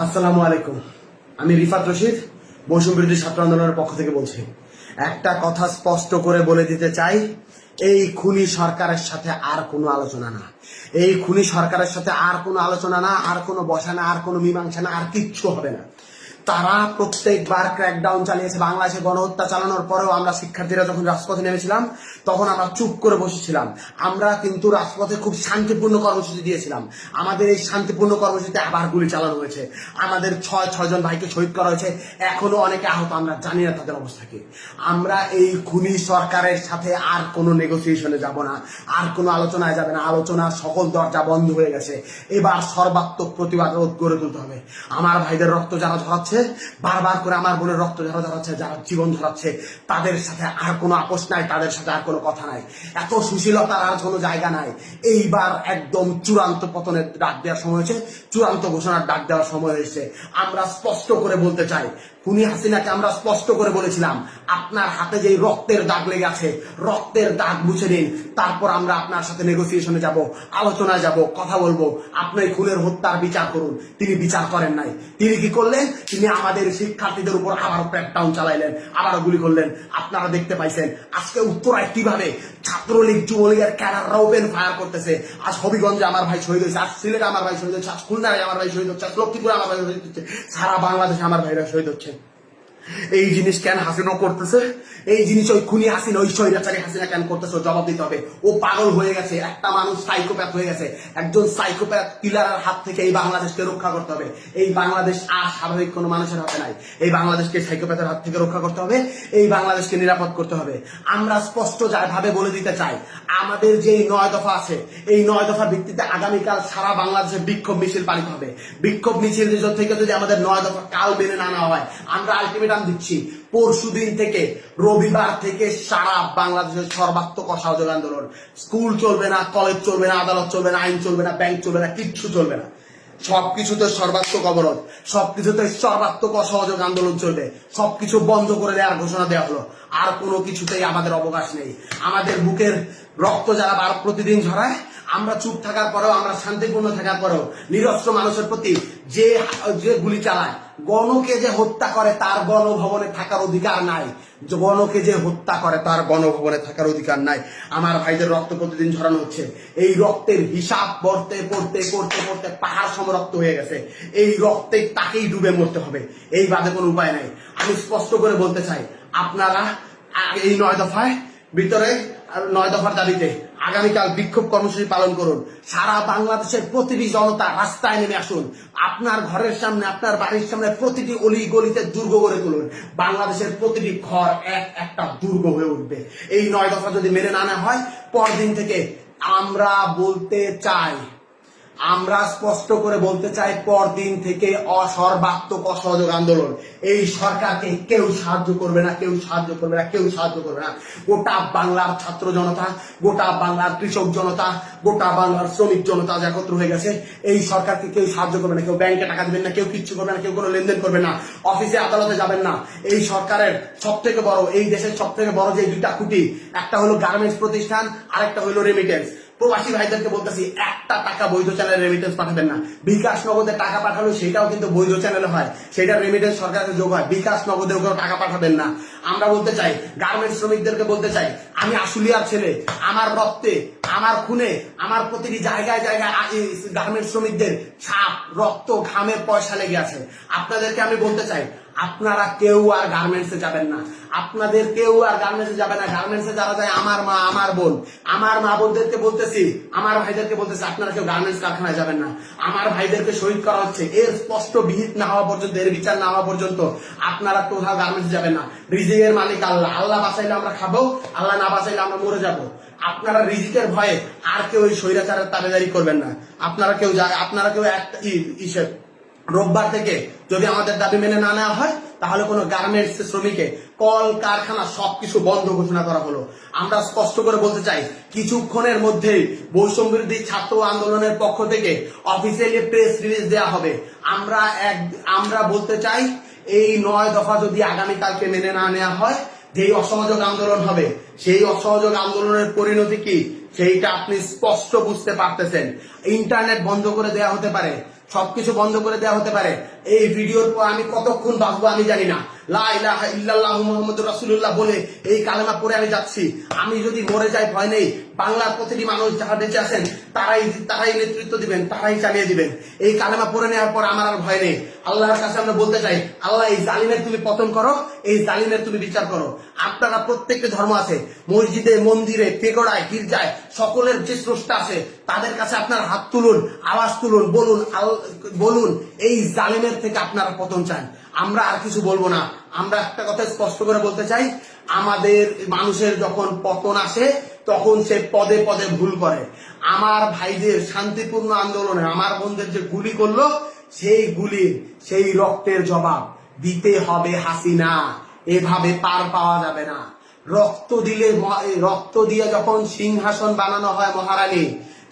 আসসালামু আলাইকুম। আমি রিফাত রশিদ বৈষম্য বিরোধী ছাত্র আন্দোলনের পক্ষ থেকে বলছি। একটা কথা স্পষ্ট করে বলে দিতে চাই, এই খুনি সরকারের সাথে আর কোনো আলোচনা না। এই খুনি সরকারের সাথে আর কোনো আলোচনা না, আর কোনো বসা না, আর কোনো মীমাংসা না, আর কিচ্ছু হবে না। তারা প্রত্যেকবার ক্র্যাকডাউন চালিয়েছে। বাংলাদেশে গণহত্যা চালানোর পরেও আমরা শিক্ষার্থীরা যখন রাজপথে নেমেছিলাম তখন আমরা চুপ করে বসেছিলাম। আমরা কিন্তু রাজপথে খুব শান্তিপূর্ণ কর্মসূচি দিয়েছিলাম। আমাদের এই শান্তিপূর্ণ কর্মসূচিতে আবার গুলি চালানো হয়েছে। আমাদের ছয়জন ভাইকে শহীদ করা হয়েছে। এখনো অনেকে আহত, আমরা জানি না তাদের অবস্থা কি। আমরা এই খুনি সরকারের সাথে আর কোনো নেগোসিয়েশনে যাব না, আর কোনো আলোচনায় যাবে না। আলোচনার সকল দরজা বন্ধ হয়ে গেছে। এবার সর্বাত্মক প্রতিবাদ গড়ে তুলতে হবে। আমার ভাইদের রক্ত যারা ঝরাচ্ছে, বারবার করে আমার বোনের রক্ত যারা ঝরাচ্ছে, যারা জীবন ঝরাচ্ছে, তাদের সাথে আর কোনো আপোষ নাই, তাদের সাথে আর কোনো কথা নাই। এত সুশীলতার আর কোনো জায়গা নাই। এইবার একদম চূড়ান্ত পতনের ডাক দেওয়ার সময় হয়েছে, চূড়ান্ত ঘোষণার ডাক দেওয়ার সময় হয়েছে। আমরা স্পষ্ট করে বলতে চাই, খুনি হাসিনাকে আমরা স্পষ্ট করে বলেছিলাম, আপনার হাতে যেই রক্তের দাগ লেগে আছে, রক্তের দাগ মুছে দিন, তারপর আমরা আপনার সাথে নেগোসিয়েশনে যাব, আলোচনায় যাব, কথা বলবো। আপনি খুনের হত্যার বিচার করুন। তিনি বিচার করেন নাই। তিনি কি করলেন? তিনি আমাদের শিক্ষার্থীদের উপর আবারও ক্র্যাকডাউন চালাইলেন, আবারও গুলি করলেন। আপনারা দেখতে পাইছেন আজকে উত্তরায় কিভাবে ছাত্রলীগ যুবলীগের ক্যাডাররা ওপেন ফায়ার করতেছে। আজ হবিগঞ্জে আমার ভাই শহীদ হয়েছে, আজ সিলেটে আমার ভাই শহীদ হচ্ছে, আজ খুলনায় আমার ভাই শহীদ হচ্ছে, আজ লক্ষ্মীপুরে আমার ভাই শহীদ হচ্ছে, সারা বাংলাদেশে আমার ভাইরা শহীদ হচ্ছে। এই জিনিস কেন হাসিনা করতেছে? এই জিনিস ওই খুনি হাসিনা, ওই স্বৈরাচারী হাসিনা কেন করতেছে? জবাব দিতে হবে। ও পাগল হয়ে গেছে, একটা মানুষ সাইকোপ্যাথ হয়ে গেছে। একজন সাইকোপ্যাথ কিলারের হাত থেকে এই বাংলাদেশকে রক্ষা করতে হবে। এই বাংলাদেশ আর স্বাভাবিক কোনো মানুষের হাতে নাই। এই বাংলাদেশকে সাইকোপ্যাথের হাত থেকে রক্ষা করতে হবে। এই বাংলাদেশকে নিরাপদ করতে হবে। আমরা স্পষ্ট ভাবে বলে দিতে চাই, আমাদের যে 9 দফা আছে, এই 9 দফার ভিত্তিতে আগামীকাল সারা বাংলাদেশে বিক্ষোভ মিছিল পালিত হবে। বিক্ষোভ মিছিল থেকে যদি আমাদের 9 দফা কাল মেনে না নেওয়া হয়, আমরা আলটিমেটাম দিচ্ছি, পরশুদিন থেকে, রবিবার থেকে সারা বাংলাদেশের সর্বাত্মক অসহযোগ আন্দোলন। স্কুল চলবে না, কলেজ চলবে না, আদালত চলবে না, আইন চলবে না, ব্যাংক চলবে না, কিচ্ছু চলবে না। সবকিছুতে সর্বাত্মক অবরোধ, সবকিছুতে সর্বাত্মক অসহযোগ আন্দোলন চলবে। সবকিছু বন্ধ করে দেওয়ার ঘোষণা দেওয়া হলো। আর কোনো কিছুতেই আমাদের অবকাশ নেই। আমাদের বুকের রক্ত যারা প্রতিদিন ঝরায়, আমরা চুপ থাকার পরেও, আমরা শান্তিপূর্ণ থাকার পরেও নিরস্ত্র মানুষের প্রতি যে গুলি চালায়, গণকে যে হত্যা করে তার গণভবনে থাকার অধিকার নাই। গণকে যে হত্যা করে তার গণভবনে থাকার অধিকার নাই। আমার ভাইদের রক্ত প্রতিদিন ঝরানো হচ্ছে। এই রক্তের হিসাব পড়তে পড়তে করতে করতে পাহাড় সম রক্ত হয়ে গেছে। এই রক্তে তাকেই ডুবে মরতে হবে। এই বাদে কোনো উপায় নাই। আমি স্পষ্ট করে বলতে চাই, আপনারা এই 9 দফায় ভিতরে 9 দফার দাবিতে আগামীকাল বিক্ষোভ কর্মসূচি পালন করুন। সারা বাংলাদেশের প্রতিটি জনতা রাস্তায় নেমে আসুন। আপনার ঘরের সামনে, আপনার বাড়ির সামনে প্রতিটি অলি গলিতে দুর্গ গড়ে তুলুন। বাংলাদেশের প্রতিটি ঘর একটা দুর্গ হয়ে উঠবে। এই 9 দফা যদি মেনে না নেওয়া হয়, পরদিন থেকে আমরা বলতে চাই, আমরা স্পষ্ট করে বলতে চাই, পরদিন থেকে সর্বাত্মক অসহযোগ আন্দোলন। এই সরকারকে কেউ সাহায্য করবে না, কেউ সাহায্য করবে না, কেউ সাহায্য করবে না। গোটা বাংলার ছাত্র জনতা, গোটা বাংলার কৃষক জনতা, গোটা বাংলার শ্রমিক জনতা একত্র হয়ে গেছে। এই সরকারকে কেউ সাহায্য করবে না। কেউ ব্যাংকে টাকা দিবেন না, কেউ কিচ্ছু করবে না, কেউ কোনো লেনদেন করবে না, অফিসে আদালতে যাবেন না। এই সরকারের সব থেকে বড়, এই দেশের সব থেকে বড় যে 2টা খুঁটি, একটা হলো গার্মেন্টস প্রতিষ্ঠান, আরেকটা হলো রেমিটেন্স। প্রবাসী ভাইদেরকে বলতেছি, একটা টাকা বৈধ চ্যানেলে রেমিটেন্স পাঠাবেন না। বিকাশ নগদে টাকা পাঠালো, সেটাও কিন্তু বৈধ চ্যানেলে হয়, সেটা রেমিটেন্স সরকারের যোগ হয়। বিকাশ নগদে কেউ টাকা পাঠাবেন না। আমরা বলতে চাই, গার্মেন্টস শ্রমিকদেরকে বলতে চাই, আমি আশুলিয়ার ছেলে, আমার রক্তে, আমার খুনে, আমার প্রতিটি জায়গায় জায়গায় গার্মেন্টস শ্রমিকদের ছাপ, রক্ত, ঘামের পয়সা লেগে আছে। আপনাদেরকে আমি বলতে চাই, আপনারা কেউ আর গার্মেন্টসে যাবেন না। আপনাদের কেউ আর গার্মেন্টসে যাবে না। গার্মেন্টসে যারা যায় আমার মা, আমার বোন, আমার মা বোনদেরকে বলতেছি, আমার ভাইদেরকে বলতেছি, আপনারা কেউ গার্মেন্টস কারখানায় যাবেন না। আমার ভাইদেরকে শহীদ করা হচ্ছে, এর স্পষ্ট বিহিত না হওয়া পর্যন্ত, এর বিচার না হওয়া পর্যন্ত আপনারা কোথাও গার্মেন্টস যাবেন না। রিজিকের মালিক আল্লাহ। আল্লাহ বাঁচাইলে আমরা খাবো, আল্লাহ না বাঁচাইলে আমরা মরে যাবো। আপনারা রিজিকের ভয়ে আর কেউ ওই স্বৈরাচারের তাবেদারি করবেন না। আপনারা কেউ একটা রোববার থেকে যদি আমাদের দাবি মেনে না নেওয়া হয়, তাহলে কোনো গার্মেন্টস শ্রমিকে, কল কারখানা সবকিছু বন্ধ ঘোষণা করা হলো। আমরা স্পষ্ট করে বলতে চাই, কিছুক্ষণের মধ্যেই বৈষম্য বিরোধী ছাত্র আন্দোলনের পক্ষ থেকে অফিসিয়ালি প্রেস রিলিজ দেওয়া হবে। আমরা বলতে চাই, এই 9 দফা যদি আগামীকালকে মেনে না নেওয়া হয়, যেই অসহযোগ আন্দোলন হবে, সেই অসহযোগ আন্দোলনের পরিণতি কি সেইটা আপনি স্পষ্ট বুঝতে পারতেছেন। ইন্টারনেট বন্ধ করে দেওয়া হতে পারে, সবকিছু বন্ধ করে দেওয়া হতে পারে। এই ভিডিওর পর আমি কতক্ষণ বাঁচবো আমি জানি না। লা ইলাহা ইল্লাল্লাহু মুহাম্মাদুর রাসূলুল্লাহ বলে এই কালেমা পড়ে আমি যাচ্ছি। আমি যদি মরে যাই ভয় নেই, বাংলার প্রতিটি মানুষ যারা বেঁচে আছেন তারাই নেতৃত্ব দিবেন, তারাই চালিয়ে দিবেন। এই কালেমা পড়ে নেওয়ার পর আমার আর ভয় নেই। আল্লাহর কাছে আমরা বলতে চাই, আল্লাহ এই জালিমের তুমি পতন করো, এই জালিমের তুমি বিচার করো। আপনারা প্রত্যেকটি ধর্ম আছে, মসজিদে, মন্দিরে, পেগোড়ায়, গির্জায়, সকলের যে স্রষ্টা আছে তাদের কাছে আপনার হাত তুলুন, আওয়াজ তুলুন, বলুন এই জালিমের থেকে আপনারা পতন চান। আমরা আর কিছু বলবো না। আমরা একটা কথা স্পষ্ট করে বলতে চাই, আমাদের মানুষের যখন পতন আসে তখন সে পদে পদে ভুল করে। আমার ভাইদের শান্তিপূর্ণ আন্দোলনে আমার বোনদের যে গুলি করলো, সেই গুলির সেই রক্তের জবাব দিতে হবে হাসিনা। এভাবে পার পাওয়া যাবে না। রক্ত দিয়ে যখন সিংহাসন বানানো হয় মহারানী,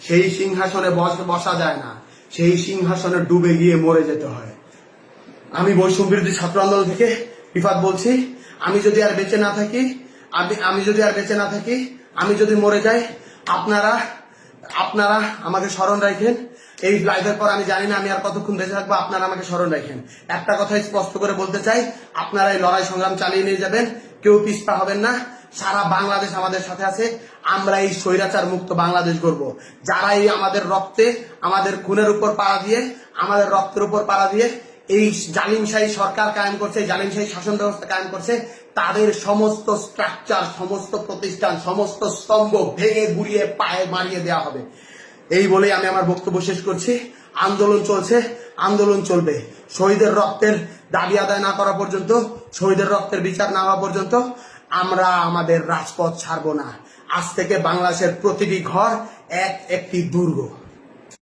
সেই সিংহাসনে বসা যায় না, সেই সিংহাসনে ডুবে গিয়ে মরে যেতে হয়। আমি বৈষম্য বিরোধী ছাত্র আন্দোলন থেকে রিফাত বলছি, আমি যদি আর বেঁচে না থাকি, আমি যদি মরে যাই, আপনারা আমাকে স্মরণ রাখেন। এই লাইভের পর আমি জানি না আমি আর কতক্ষণ বেঁচে থাকবো, আপনারা আমাকে স্মরণ রাখেন। একটা কথাই স্পষ্ট করে বলতে চাই, আপনারা এই লড়াই সংগ্রাম চালিয়ে নিয়ে যাবেন, কেউ পিছপা হবেন না। সারা বাংলাদেশ আমাদের সাথে আছে। আমরা এই স্বৈরাচার মুক্ত বাংলাদেশ গড়ব। যারা এই আমাদের রক্তে, আমাদের খুনের উপর পাড়া দিয়ে, আমাদের রক্তের উপর পাড়া দিয়ে এই জালিমশাহী সরকার কায়েম করছে, জালিমশাহী শাসন ব্যবস্থা কায়েম করছে, তাদের সমস্ত স্ট্রাকচার, সমস্ত প্রতিষ্ঠান, সমস্ত স্তম্ভ ভেঙে গুড়িয়ে পায়ে মারিয়ে দেওয়া হবে। এই বলেই আমি আমার বক্তব্য শেষ করছি। আন্দোলন চলছে, আন্দোলন চলবে। শহীদের রক্তের দাবি আদায় না করা পর্যন্ত, শহীদের রক্তের বিচার না হওয়া পর্যন্ত আমরা আমাদের রাজপথ ছাড়বো না। আজ থেকে বাংলাদেশের প্রতিটি ঘর একটি দুর্গ।